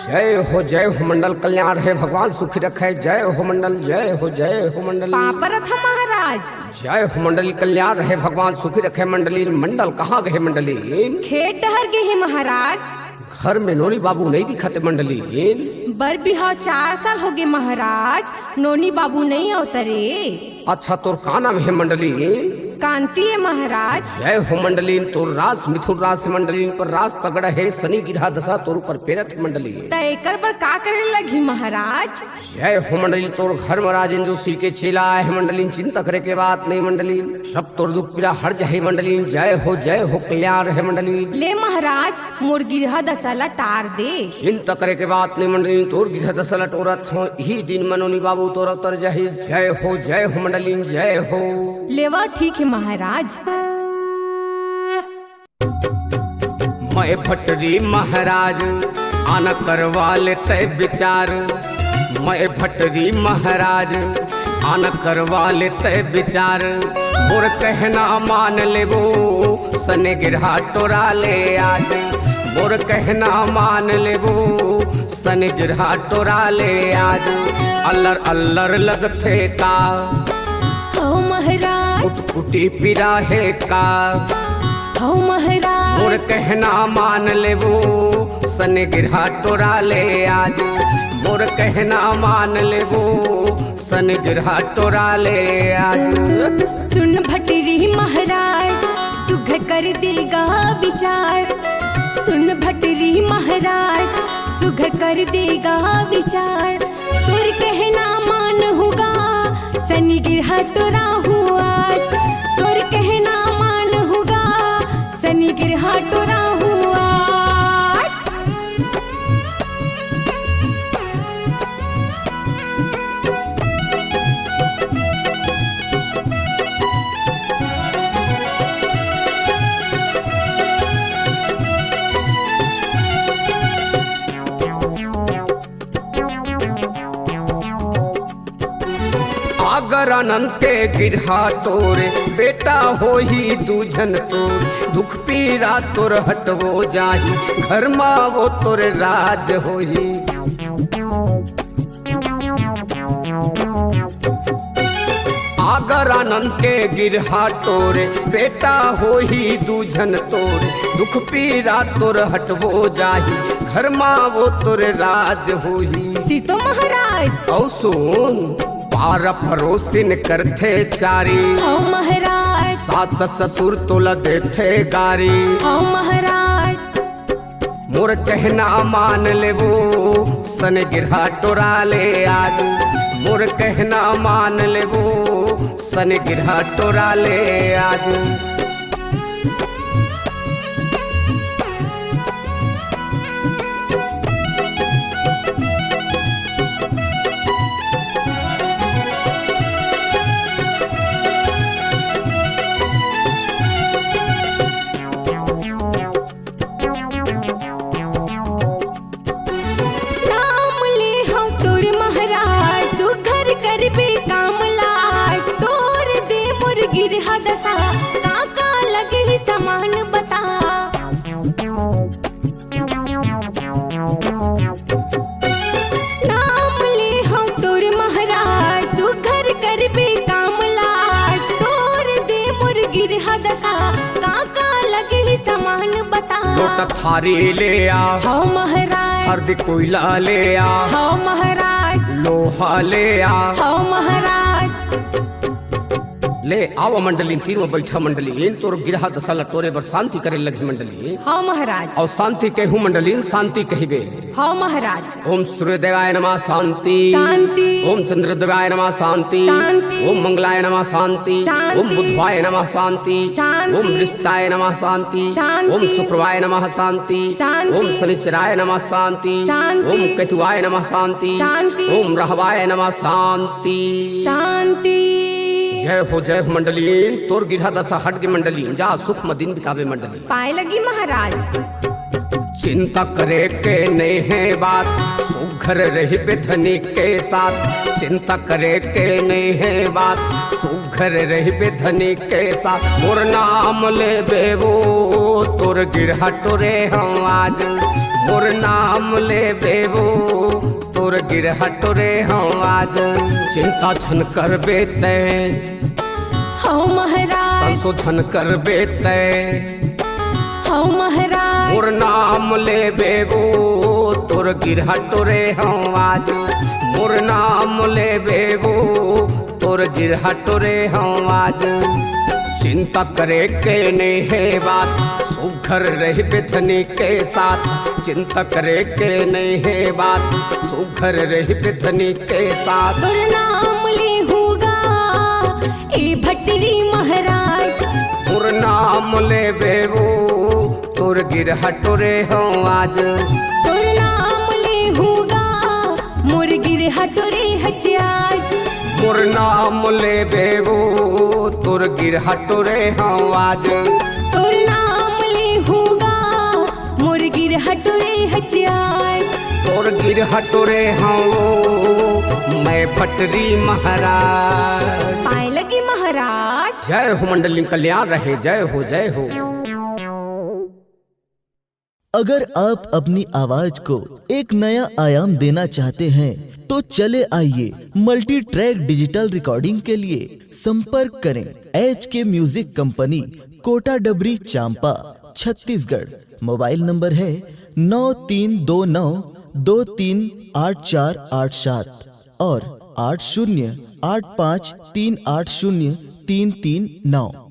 जय हो मंडल कल्याण है भगवान सुखी रखे। जय हो मंडल, जय हो मंडल। पापरथ महाराज जय हो मंडली कल्याण है भगवान सुखी रखे। मंडलीन मंडल कहाँ गए मंडलीन? खेत डहर गए हैं महाराज। घर में नोनी बाबू नहीं दिखते मंडलीन। बर बिहाव 4 साल हो गए महाराज, नोनी बाबू नहीं अवतरे। अच्छा तोर का नाम है मंडलीन? कांति है महाराज। जय हो मंडलीन। तोर रास मिथुन रास मंडलीन पर रास तगड़ा है, शनि गिरहा दशा तोर पर पेरत है मंडलीन। त एकर पर का करे लगी महाराज? जय हो मंडलीन। तोर घर में राजेंद्र सिंह के चेला है मंडलीन, चिंता करे के बात नहीं मंडलीन। सब तोर दुख पीड़ा हर जाए मंडलीन। जय हो कल्याण है मंडलीन। ले महाराज मोर गिरहा दशला टार दे। चिंता करे के बात नहीं मंडलीन। तोर गिरहा दशला टोरत हो ही दिन मनोनी बाबू तोर उतर जाहि। जय हो मंडलीन, जय हो। लेवा ठीक है महाराज। मैं भटरी महाराज आना करवा लेते विचार। मैं भटरी महाराज आना करवा लेते विचार। मोर कहना मान लेबो सने गिरहा टोरा ले आज। मोर कहना मान लेबो सने गिरहा टोरा ले आज। अल्लर अल्लर लगथे का हो महाराज, कुटी पिरा है का हो महाराज। मोर कहना मान लेबो सने गिरहा टोरा ले आज। मोर कहना मान लेबो सने गिरहा टोरा ले आज। सुन भटरी महाराज सुघर कर देगा विचार। सुन भटरी महाराज सुघर कर देगा विचार। तोर कहना मान होगा सनी गिरहा टोरा हूँ आज। तोर कहना मान होगा सनी गिरहा टोरा हूँ आज। अगर अनंते गिरहा तोरे बेटा हो ही दूजन तोर। दुख पीरा तोर हटवो जाही, घर मावो तोर राज होही। अगर अनंते गिरहा तोरे बेटा हो ही दूजन तोर। दुख पीरा तोर हटवो जाही, घर मावो तोर राज होही। सीतो महाराज औ सुन पार परोसिन करथे चारी। हो महाराज, सास ससुर तोला देथे गारी। हो महाराज। मोर कहना मान लेबो सने गिरहा टोरा ले आज। मोर कहना मान लेबो सने गिरहा टोरा ले आज। गिरहा दशा काका लगे ही समान बता। नाम ले हम तोर महाराज तू घर कर बे काम लाज। तोर दे मोर गिरहा दशा काका लगे ही समान बता। लोटा थारी ले आ हो महाराज, हरदी कोयला ले आ हो महाराज, लोहा ले आ हो महाराज। ले आवा मंडलीन। तीर में बैठा मंडलीन। तोर गिरहा दशा टोरे बर शांति करे लगी मंडलीन। हो महाराज, और शांति कहूँ मंडलीन, शांति कहिबे। हो महाराज। ओम सूर्यदेवाय नमः शांति। शांति। ओम चंद्रदेवाय नमः शांति। शांति। ओम मंगलाय नमः शांति। शांति। ओम बुधवाय नमः शांति। शांति। ओम बृहस्पताय नमः शांति। शांति। ओम शुक्रवाय नमः शांति। शांति। ओम शनिचराय नमः शांति। शांति। ओम केतुवाय नमः शांति। शांति। ओम रहवाय नमः शांति। शांति। जय हो मंडलीन। तोर गिरहा दशा हट गई मंडलीन। जा सुख में दिन बितावे मंडलीन। पाए लगी महाराज। चिंता करे के नहीं है बात, सुघर रही बेधनी के साथ। चिंता करे के नहीं है बात, सुघर रही बेधनी के साथ। मोर नाम ले बेवो तोर गिरहा टोरे हम आज। मोर नाम ले बेबो तोर गिरहट रे हम आज चिंता छन कर बेते हौ महाराज संशोधन कर बेते हौ महाराज मोर नाम ले बेबो तोर गिरहट रे हम आज मोर नाम ले बेबो तोर गिरहट रे हम आज चिंता करे के नहीं है बात सुघर रही बिथनी के साथ चिंता करे के नहीं है बात सुघर रही बिथनी के साथ तोर नाम ले होगा ए भटरी महाराज मोर नाम ले बेबो तोर गिरहट रे हम आज तोर नाम ले होगा मोर गिरहट रे हजाज मोर नाम ले बेबो तोर गिरहट रे हम आज तोर नाम ले होगा मोर गिरहट रे हजाज तोर गिरहट रे हम मैं भटरी महाराज पाए लगी महाराज जय हो मंडली कल्याण रहे जय हो जय हो। अगर आप अपनी आवाज को एक नया आयाम देना चाहते हैं तो चले आइए मल्टी ट्रैक डिजिटल रिकॉर्डिंग के लिए संपर्क करें HK म्यूजिक कंपनी कोटा डबरी चांपा छत्तीसगढ़। मोबाइल नंबर है 9329238487 और 8085380339।